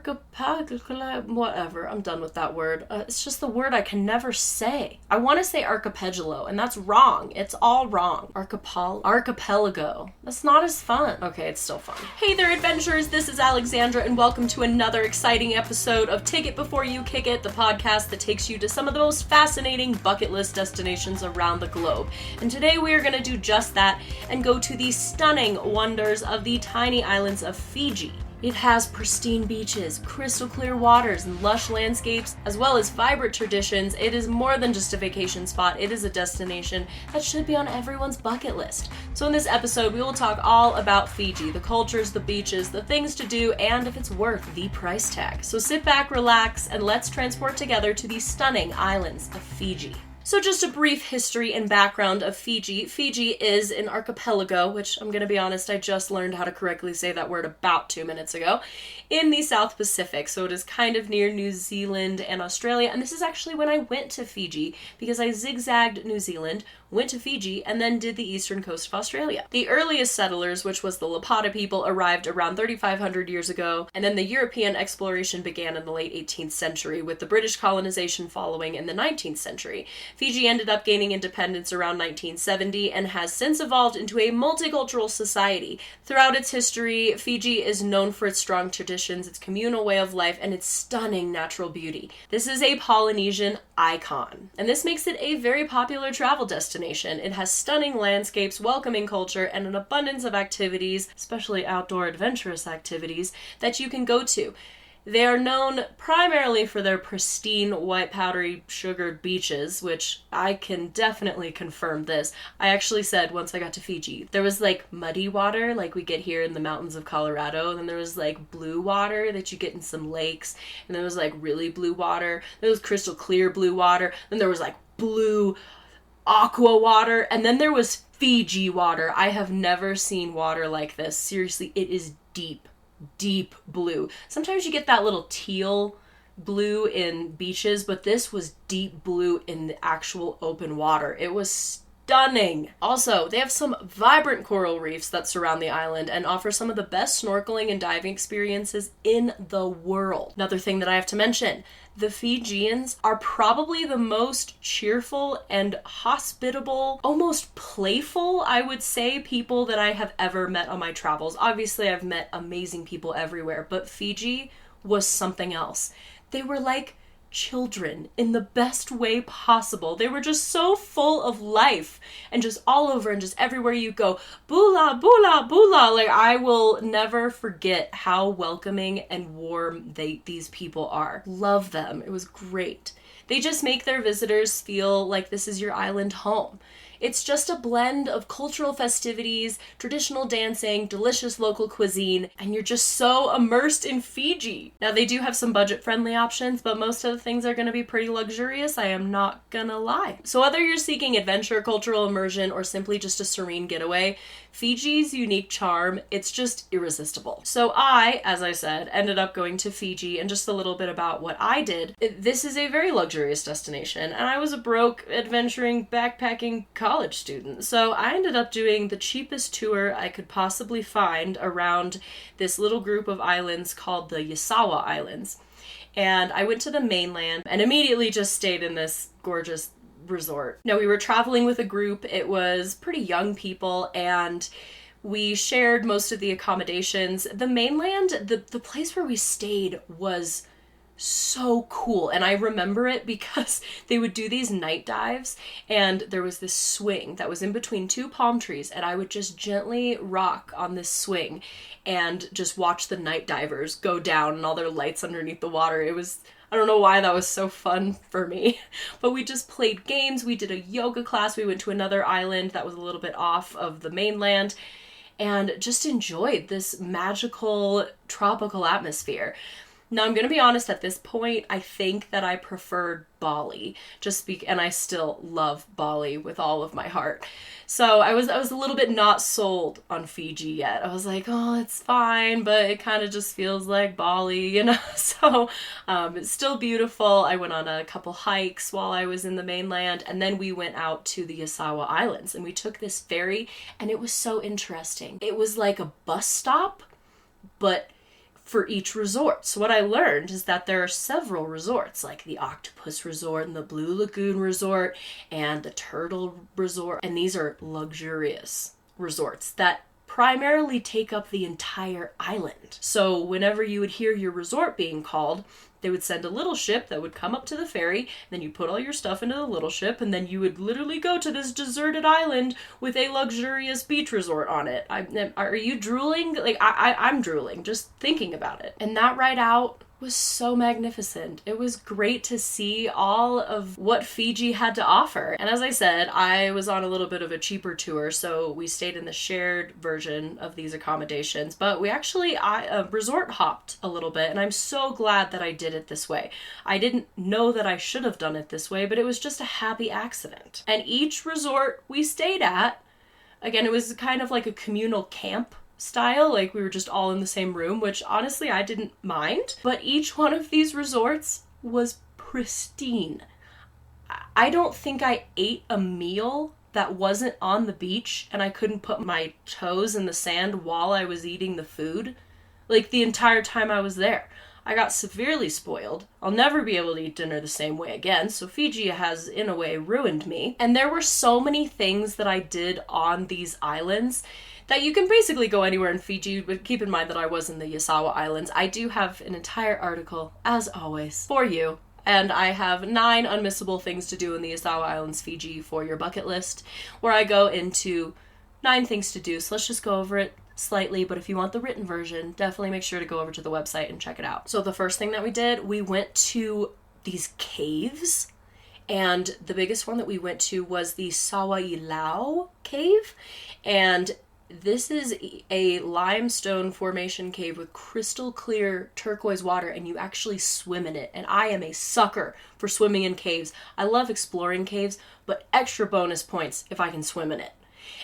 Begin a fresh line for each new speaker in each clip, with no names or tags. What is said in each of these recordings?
archipelago, whatever, I'm done with that word. It's just the word I can never say. I want to say archipelago, and that's wrong. It's all wrong. Archipelago. That's not as fun. Okay, it's still fun. Hey there, adventurers. This is Alexandra, and welcome to another exciting episode of Take It Before You Kick It, the podcast that takes you to some of the most fascinating bucket list destinations around the globe. And today we are going to do just that and go to the stunning wonders of the tiny islands of Fiji. It has pristine beaches, crystal clear waters, and lush landscapes, as well as vibrant traditions. It is more than just a vacation spot. It is a destination that should be on everyone's bucket list. So in this episode, we will talk all about Fiji, the cultures, the beaches, the things to do, and if it's worth the price tag. So sit back, relax, and let's transport together to the stunning islands of Fiji. So just a brief history and background of Fiji. Fiji is an archipelago, which I'm going to be honest, I just learned how to correctly say that word about 2 minutes ago, in the South Pacific. So it is kind of near New Zealand and Australia. And this is actually when I went to Fiji, because I zigzagged New Zealand, went to Fiji, and then did the eastern coast of Australia. The earliest settlers, which was the Lapata people, arrived around 3,500 years ago, and then the European exploration began in the late 18th century, with the British colonization following in the 19th century. Fiji ended up gaining independence around 1970 and has since evolved into a multicultural society. Throughout its history, Fiji is known for its strong traditions, its communal way of life, and its stunning natural beauty. This is a Polynesian icon, and this makes it a very popular travel destination. It has stunning landscapes, welcoming culture, and an abundance of activities, especially outdoor adventurous activities, that you can go to. They are known primarily for their pristine, white, powdery, sugared beaches, which I can definitely confirm this. I actually said once I got to Fiji, there was like muddy water like we get here in the mountains of Colorado, then there was like blue water that you get in some lakes, and there was like really blue water, there was crystal clear blue water, then there was like blue aqua water, and then there was Fiji water. I have never seen water like this. Seriously, it is deep blue. Sometimes you get that little teal blue in beaches, but this was deep blue in the actual open water. It was stunning. Also, they have some vibrant coral reefs that surround the island and offer some of the best snorkeling and diving experiences in the world. Another thing that I have to mention, the Fijians are probably the most cheerful and hospitable, almost playful, I would say, people that I have ever met on my travels. Obviously, I've met amazing people everywhere, but Fiji was something else. They were like children in the best way possible. They were just so full of life and just all over and just everywhere you go, bula, bula, bula. Like, I will never forget how welcoming and warm these people are. Love them. It was great. They just make their visitors feel like this is your island home. It's just a blend of cultural festivities, traditional dancing, delicious local cuisine, and you're just so immersed in Fiji. Now, they do have some budget-friendly options, but most of the things are going to be pretty luxurious, I am not gonna lie. So whether you're seeking adventure, cultural immersion, or simply just a serene getaway, Fiji's unique charm, it's just irresistible. So I, as I said, ended up going to Fiji, and just a little bit about what I did. This is a very luxurious destination, and I was a broke, adventuring, backpacking college student. So I ended up doing the cheapest tour I could possibly find around this little group of islands called the Yasawa Islands. And I went to the mainland and immediately just stayed in this gorgeous resort. Now, we were traveling with a group. It was pretty young people, and we shared most of the accommodations. The mainland, the place where we stayed was so cool, and I remember it because they would do these night dives, and there was this swing that was in between two palm trees, and I would just gently rock on this swing and just watch the night divers go down and all their lights underneath the water. It was, I don't know why that was so fun for me, but we just played games. We did a yoga class. We went to another island that was a little bit off of the mainland and just enjoyed this magical tropical atmosphere. Now, I'm going to be honest, at this point, I think that I preferred Bali, and I still love Bali with all of my heart. So I was a little bit not sold on Fiji yet. I was like, oh, it's fine, but it kind of just feels like Bali, you know? So it's still beautiful. I went on a couple hikes while I was in the mainland, and then we went out to the Yasawa Islands, and we took this ferry, and it was so interesting. It was like a bus stop, but for each resort. So what I learned is that there are several resorts, like the Octopus Resort and the Blue Lagoon Resort and the Turtle Resort. And these are luxurious resorts that primarily take up the entire island. So whenever you would hear your resort being called, they would send a little ship that would come up to the ferry, then you put all your stuff into the little ship, and then you would literally go to this deserted island with a luxurious beach resort on it. Are you drooling? Like, I'm drooling just thinking about it. And that ride out was so magnificent. It was great to see all of what Fiji had to offer. And as I said, I was on a little bit of a cheaper tour, so we stayed in the shared version of these accommodations, but we actually resort hopped a little bit, and I'm so glad that I did it this way. I didn't know that I should have done it this way, but it was just a happy accident. And each resort we stayed at, again, it was kind of like a communal camp style, like we were just all in the same room, which honestly I didn't mind, but each one of these resorts was pristine. I don't think I ate a meal that wasn't on the beach and I couldn't put my toes in the sand while I was eating the food, like the entire time I was there. I got severely spoiled. I'll never be able to eat dinner the same way again, so Fiji has, in a way, ruined me. And there were so many things that I did on these islands that you can basically go anywhere in Fiji, but keep in mind that I was in the Yasawa Islands. I do have an entire article, as always, for you. And I have 9 unmissable things to do in the Yasawa Islands, Fiji, for your bucket list, where I go into 9 things to do. So let's just go over it slightly, but if you want the written version, definitely make sure to go over to the website and check it out. So the first thing that we did, we went to these caves, and the biggest one that we went to was the Sawailau cave, and this is a limestone formation cave with crystal clear turquoise water, and you actually swim in it. And I am a sucker for swimming in caves. I love exploring caves, but extra bonus points if I can swim in it.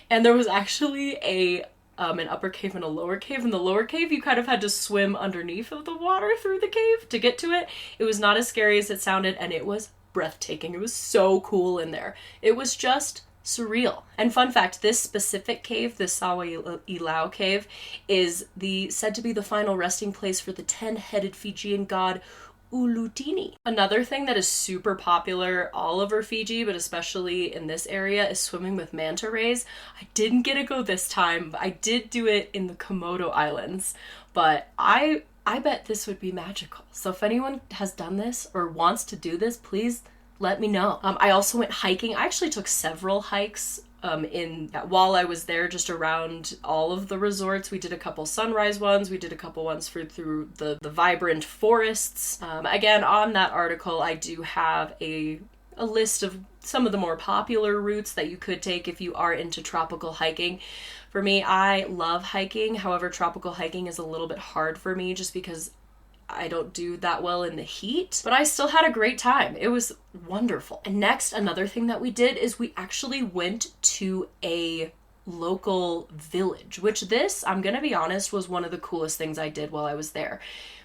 And there was actually an upper cave and a lower cave. In the lower cave, you kind of had to swim underneath of the water through the cave to get to it. It was not as scary as it sounded, and it was breathtaking. It was so cool in there. It was just surreal. And fun fact, this specific cave, the Sawailau cave, is said to be the final resting place for the 10-headed Fijian god Ulutini. Another thing that is super popular all over Fiji, but especially in this area, is swimming with manta rays. I didn't get to go this time, but I did do it in the Komodo Islands. But I bet this would be magical. So if anyone has done this or wants to do this, please let me know. I also went hiking. I actually took several hikes while I was there, just around all of the resorts. We did a couple sunrise ones. We did a couple ones through the vibrant forests. Again, on that article, I do have a list of some of the more popular routes that you could take if you are into tropical hiking. For me, I love hiking. However, tropical hiking is a little bit hard for me just because I don't do that well in the heat, but I still had a great time. It was wonderful. And next, another thing that we did is we actually went to a local village, which I'm gonna be honest, was one of the coolest things I did while I was there.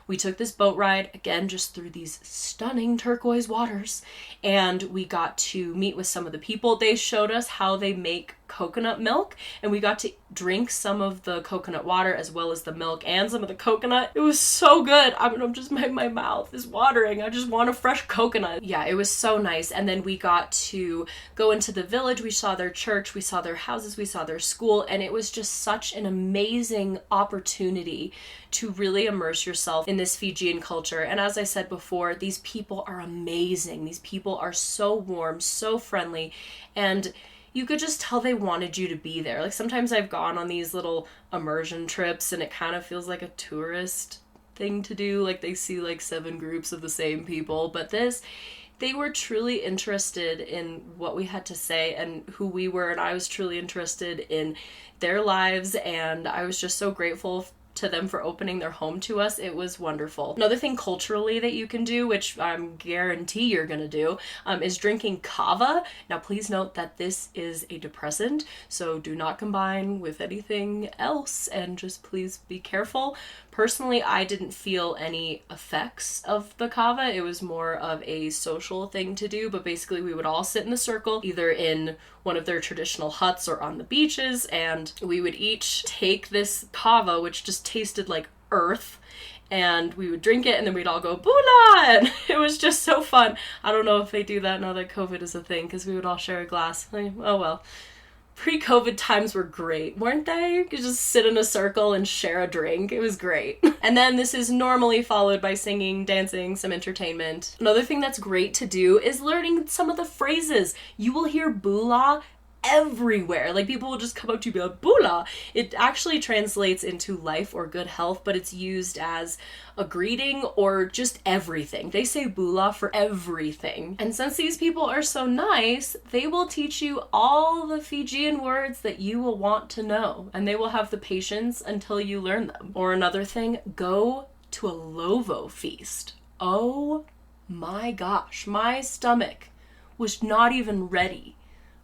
We took this boat ride, again, just through these stunning turquoise waters, and we got to meet with some of the people. They showed us how they make coconut milk, and we got to drink some of the coconut water as well as the milk and some of the coconut. It was so good. My mouth is watering. I just want a fresh coconut. Yeah, it was so nice. And then we got to go into the village. We saw their church, we saw their houses, we saw their school, and it was just such an amazing opportunity to really immerse yourself in this Fijian culture. And as I said before, these people are amazing. These people are so warm, so friendly, and you could just tell they wanted you to be there. Like, sometimes I've gone on these little immersion trips and it kind of feels like a tourist thing to do. Like, they see like 7 groups of the same people, but they were truly interested in what we had to say and who we were, and I was truly interested in their lives, and I was just so grateful to them for opening their home to us. It was wonderful. Another thing culturally that you can do, which I guarantee you're gonna do, is drinking kava. Now please note that this is a depressant, so do not combine with anything else, and just please be careful. Personally, I didn't feel any effects of the kava. It was more of a social thing to do, but basically we would all sit in a circle, either in one of their traditional huts or on the beaches, and we would each take this kava, which just tasted like earth, and we would drink it, and then we'd all go bula, and it was just so fun. I don't know if they do that now that COVID is a thing, because we would all share a glass. Like, oh well. Pre-COVID times were great, weren't they? You could just sit in a circle and share a drink. It was great. And then this is normally followed by singing, dancing, some entertainment. Another thing that's great to do is learning some of the phrases. You will hear bula everywhere. Like, people will just come up to you and be like, bula. It actually translates into life or good health, but it's used as a greeting or just everything. They say bula for everything. And since these people are so nice, they will teach you all the Fijian words that you will want to know, and they will have the patience until you learn them. Or another thing, go to a lovo feast. Oh my gosh, my stomach was not even ready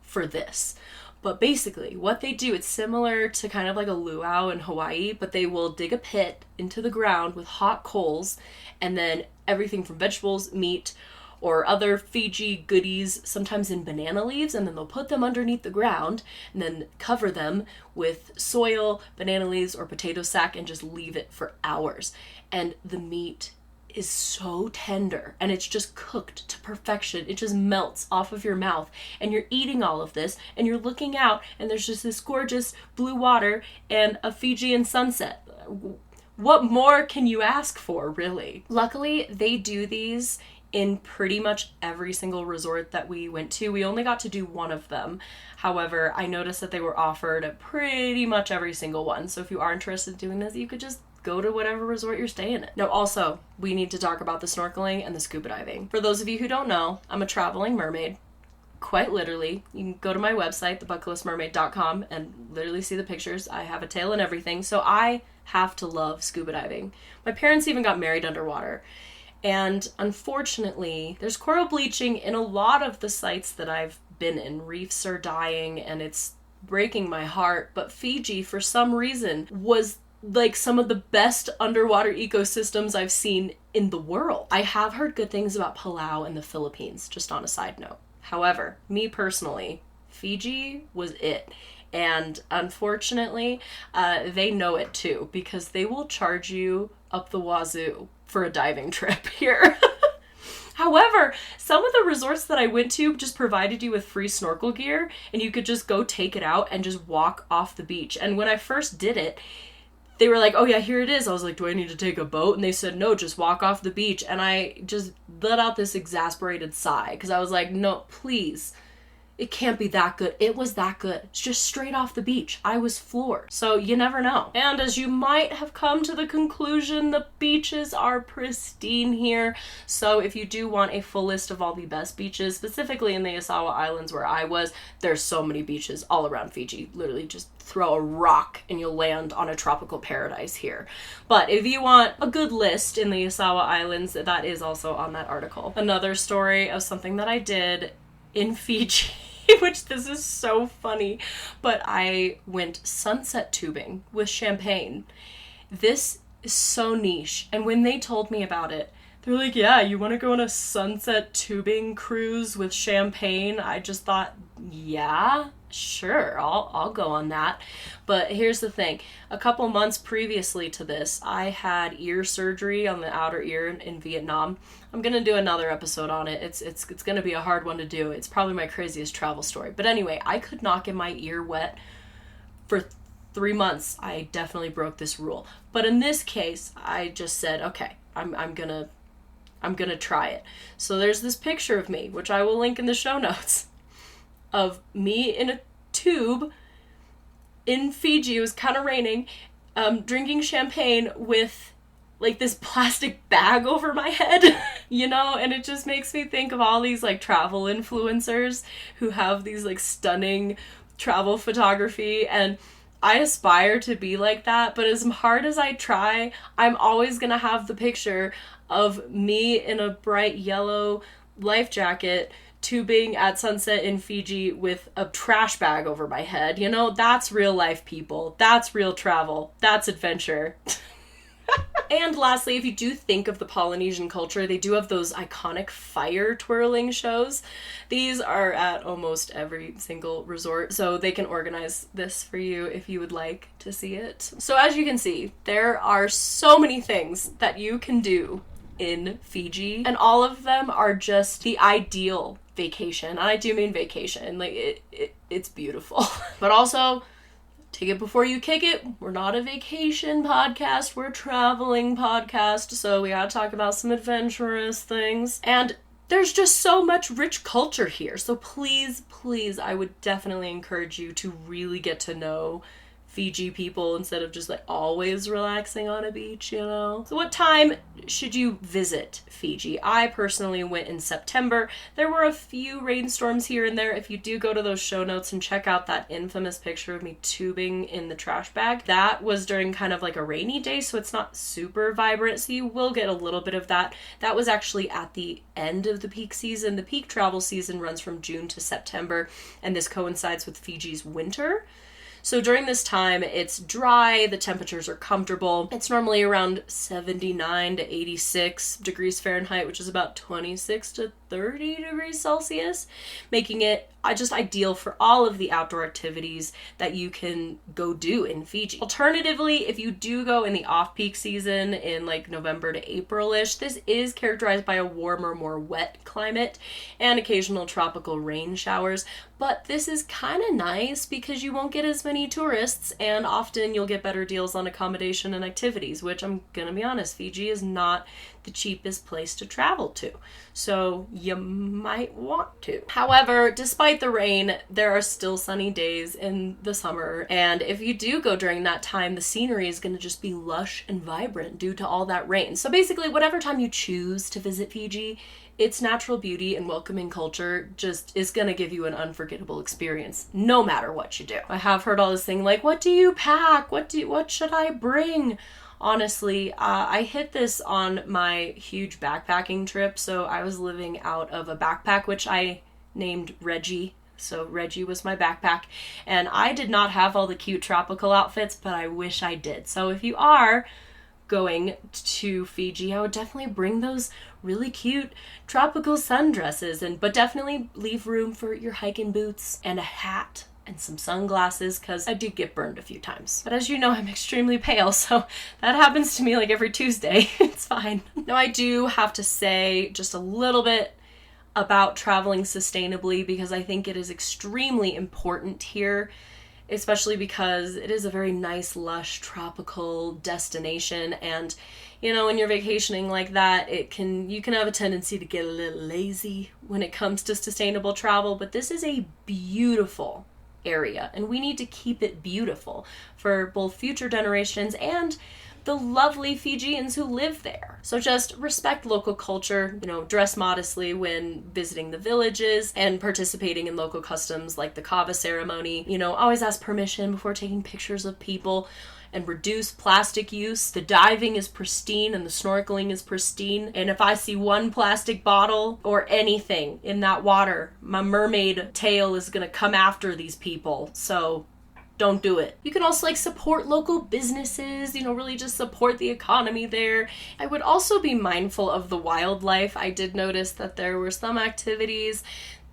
for this. But basically what they do, it's similar to kind of like a luau in Hawaii, but they will dig a pit into the ground with hot coals, and then everything from vegetables, meat, or other Fiji goodies, sometimes in banana leaves, and then they'll put them underneath the ground and then cover them with soil, banana leaves, or potato sack, and just leave it for hours. And the meat is so tender, and it's just cooked to perfection. It just melts off of your mouth, and you're eating all of this, and you're looking out, and there's just this gorgeous blue water and a Fijian sunset. What more can you ask for, really? Luckily, they do these in pretty much every single resort that we went to. We only got to do one of them. However, I noticed that they were offered at pretty much every single one. So if you are interested in doing this, you could just go to whatever resort you're staying at. Now, also, we need to talk about the snorkeling and the scuba diving. For those of you who don't know, I'm a traveling mermaid. Quite literally. You can go to my website, thebucketlessmermaid.com, and literally see the pictures. I have a tail and everything, so I have to love scuba diving. My parents even got married underwater. And unfortunately, there's coral bleaching in a lot of the sites that I've been in. Reefs are dying, and it's breaking my heart. But Fiji, for some reason, was like some of the best underwater ecosystems I've seen in the world. I have heard good things about Palau and the Philippines, just on a side note. However, me personally, Fiji was it. And unfortunately, they know it too, because they will charge you up the wazoo for a diving trip here. However, some of the resorts that I went to just provided you with free snorkel gear, and you could just go take it out and just walk off the beach. And when I first did it, they were like, oh yeah, here it is. I was like, do I need to take a boat? And they said, no, just walk off the beach. And I just let out this exasperated sigh, because I was like, no, please. It can't be that good. It was that good. It's just straight off the beach. I was floored. So you never know. And as you might have come to the conclusion, the beaches are pristine here. So if you do want a full list of all the best beaches, specifically in the Yasawa Islands where I was, there's so many beaches all around Fiji. Literally just throw a rock and you'll land on a tropical paradise here. But if you want a good list in the Yasawa Islands, that is also on that article. Another story of something that I did in Fiji, which this is so funny, but I went sunset tubing with champagne. This is so niche, and when they told me about it, they're like, yeah, you want to go on a sunset tubing cruise with champagne? I just thought, yeah, sure, I'll go on that. But here's the thing. A couple months previously to this, I had ear surgery on the outer ear in Vietnam. I'm going to do another episode on it. It's going to be a hard one to do. It's probably my craziest travel story. But anyway, I could not get my ear wet for 3 months. I definitely broke this rule. But in this case, I just said, okay, I'm going to try it. So there's this picture of me, which I will link in the show notes, of me in a tube in Fiji. It was kind of raining, drinking champagne with like this plastic bag over my head, you know, and it just makes me think of all these like travel influencers who have these like stunning travel photography, and I aspire to be like that, but as hard as I try, I'm always gonna have the picture of me in a bright yellow life jacket tubing at sunset in Fiji with a trash bag over my head. You know, that's real life, people. That's real travel. That's adventure. And lastly, if you do think of the Polynesian culture, they do have those iconic fire twirling shows. These are at almost every single resort, so they can organize this for you if you would like to see it. So as you can see, there are so many things that you can do in Fiji, and all of them are just the ideal vacation. And I do mean vacation, like it's beautiful. But also, take it before you kick it. We're not a vacation podcast, we're a traveling podcast, so we gotta talk about some adventurous things. And there's just so much rich culture here, so please, I would definitely encourage you to really get to know Fiji people instead of just like always relaxing on a beach, you know? So what time should you visit Fiji? I personally went in September. There were a few rainstorms here and there. If you do go to those show notes and check out that infamous picture of me tubing in the trash bag, that was during kind of like a rainy day, so it's not super vibrant, so you will get a little bit of that. That was actually at the end of the peak season. The peak travel season runs from June to September, and this coincides with Fiji's winter. So during this time, it's dry, the temperatures are comfortable. It's normally around 79 to 86 degrees Fahrenheit, which is about 26 to 30 degrees Celsius, making it just ideal for all of the outdoor activities that you can go do in Fiji. Alternatively, if you do go in the off-peak season in like November to April-ish, this is characterized by a warmer, more wet climate and occasional tropical rain showers. But this is kind of nice because you won't get as many tourists, and often you'll get better deals on accommodation and activities, which I'm gonna be honest, Fiji is not the cheapest place to travel to. So you might want to. However, despite the rain, there are still sunny days in the summer. And if you do go during that time, the scenery is going to just be lush and vibrant due to all that rain. So basically, whatever time you choose to visit Fiji, its natural beauty and welcoming culture just is going to give you an unforgettable experience, no matter what you do. I have heard all this thing like, what do you pack? What should I bring? Honestly, I hit this on my huge backpacking trip. So I was living out of a backpack, which I named Reggie. So Reggie was my backpack, and I did not have all the cute tropical outfits, but I wish I did. So if you are going to Fiji, I would definitely bring those really cute tropical sundresses, but definitely leave room for your hiking boots and a hat and some sunglasses, because I do get burned a few times. But as you know, I'm extremely pale, so that happens to me like every Tuesday. It's fine. Now, I do have to say just a little bit about traveling sustainably, because I think it is extremely important here, especially because it is a very nice, lush, tropical destination. And, you know, when you're vacationing like that, you can have a tendency to get a little lazy when it comes to sustainable travel, but this is a beautiful area, and we need to keep it beautiful for both future generations and the lovely Fijians who live there. So just respect local culture, dress modestly when visiting the villages and participating in local customs like the Kava ceremony. Always ask permission before taking pictures of people, and reduce plastic use. The diving is pristine and the snorkeling is pristine. And if I see one plastic bottle or anything in that water, my mermaid tail is gonna come after these people. So don't do it. You can also support local businesses, really just support the economy there. I would also be mindful of the wildlife. I did notice that there were some activities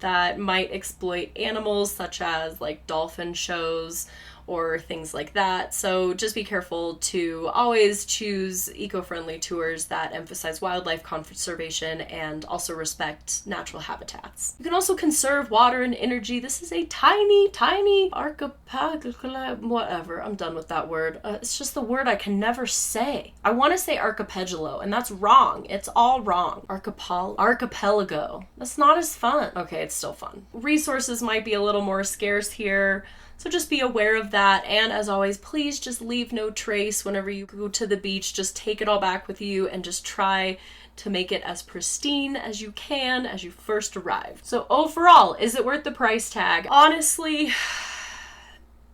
that might exploit animals, such as dolphin shows or things like that. So just be careful to always choose eco-friendly tours that emphasize wildlife conservation and also respect natural habitats. You can also conserve water and energy. This is a tiny, tiny archipelago, whatever. I'm done with that word. It's just the word I can never say. I want to say archipelago, and that's wrong. It's all wrong. Archipelago. That's not as fun. Okay, it's still fun. Resources might be a little more scarce here, so just be aware of that. And as always, please just leave no trace whenever you go to the beach. Just take it all back with you and just try to make it as pristine as you can as you first arrived. So overall, is it worth the price tag? Honestly,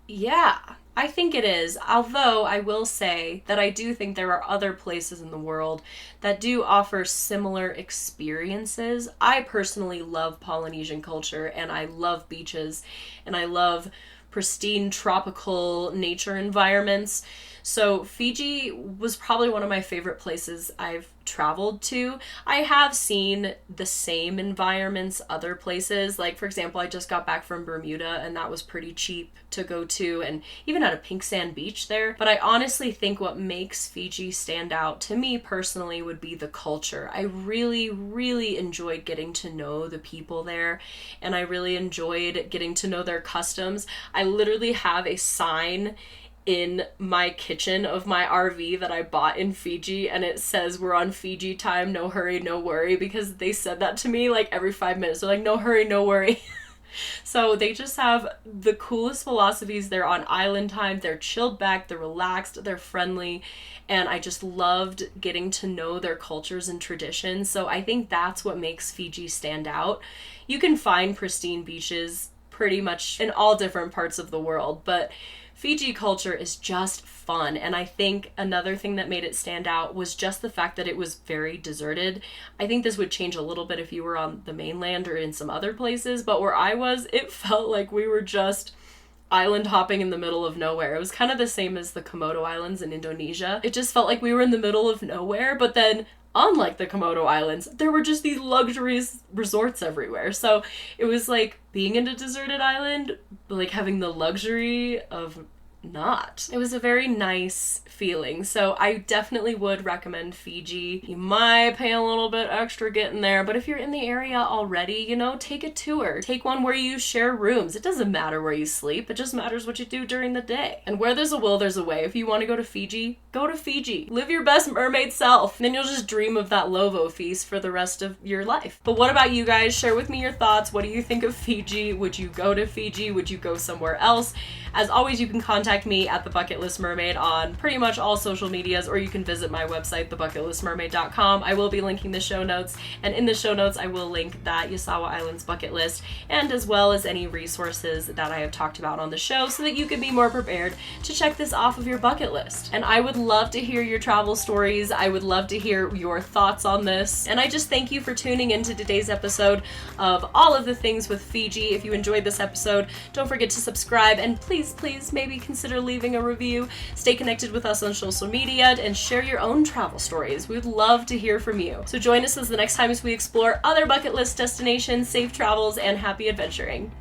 yeah, I think it is. Although I will say that I do think there are other places in the world that do offer similar experiences. I personally love Polynesian culture, and I love beaches, and I love pristine tropical nature environments. So Fiji was probably one of my favorite places I've traveled to. I have seen the same environments other places. Like, for example, I just got back from Bermuda and that was pretty cheap to go to, and even had a pink sand beach there. But I honestly think what makes Fiji stand out to me personally would be the culture. I really enjoyed getting to know the people there, and I really enjoyed getting to know their customs. I literally have a sign in my kitchen of my RV that I bought in Fiji, and it says we're on Fiji time, no hurry, no worry, because they said that to me like every 5 minutes. They're like, no hurry, no worry. So they just have the coolest philosophies. They're on island time, they're chilled back, they're relaxed, they're friendly, and I just loved getting to know their cultures and traditions. So I think that's what makes Fiji stand out. You can find pristine beaches pretty much in all different parts of the world, but Fiji culture is just fun, and I think another thing that made it stand out was just the fact that it was very deserted. I think this would change a little bit if you were on the mainland or in some other places, but where I was, it felt like we were just island hopping in the middle of nowhere. It was kind of the same as the Komodo Islands in Indonesia. It just felt like we were in the middle of nowhere, but then unlike the Komodo Islands, there were just these luxurious resorts everywhere. So it was like being in a deserted island, but like having the luxury of not. It was a very nice feeling. So I definitely would recommend Fiji. You might pay a little bit extra getting there, but if you're in the area already, you know, take a tour. Take one where you share rooms. It doesn't matter where you sleep. It just matters what you do during the day. And where there's a will, there's a way. If you want to go to Fiji, go to Fiji. Live your best mermaid self. And then you'll just dream of that Lovo feast for the rest of your life. But what about you guys? Share with me your thoughts. What do you think of Fiji? Would you go to Fiji? Would you go somewhere else? As always, you can contact me at The Bucket List Mermaid on pretty much all social medias, or you can visit my website, thebucketlistmermaid.com. I will be linking the show notes, and in the show notes I will link that Yasawa Islands bucket list, and as well as any resources that I have talked about on the show, so that you can be more prepared to check this off of your bucket list. And I would love to hear your travel stories. I would love to hear your thoughts on this. And I just thank you for tuning into today's episode of all of the things with Fiji. If you enjoyed this episode, don't forget to subscribe, and please maybe consider leaving a review. Stay connected with us on social media and share your own travel stories. We'd love to hear from you. So join us as the next time as we explore other bucket list destinations, safe travels, and happy adventuring.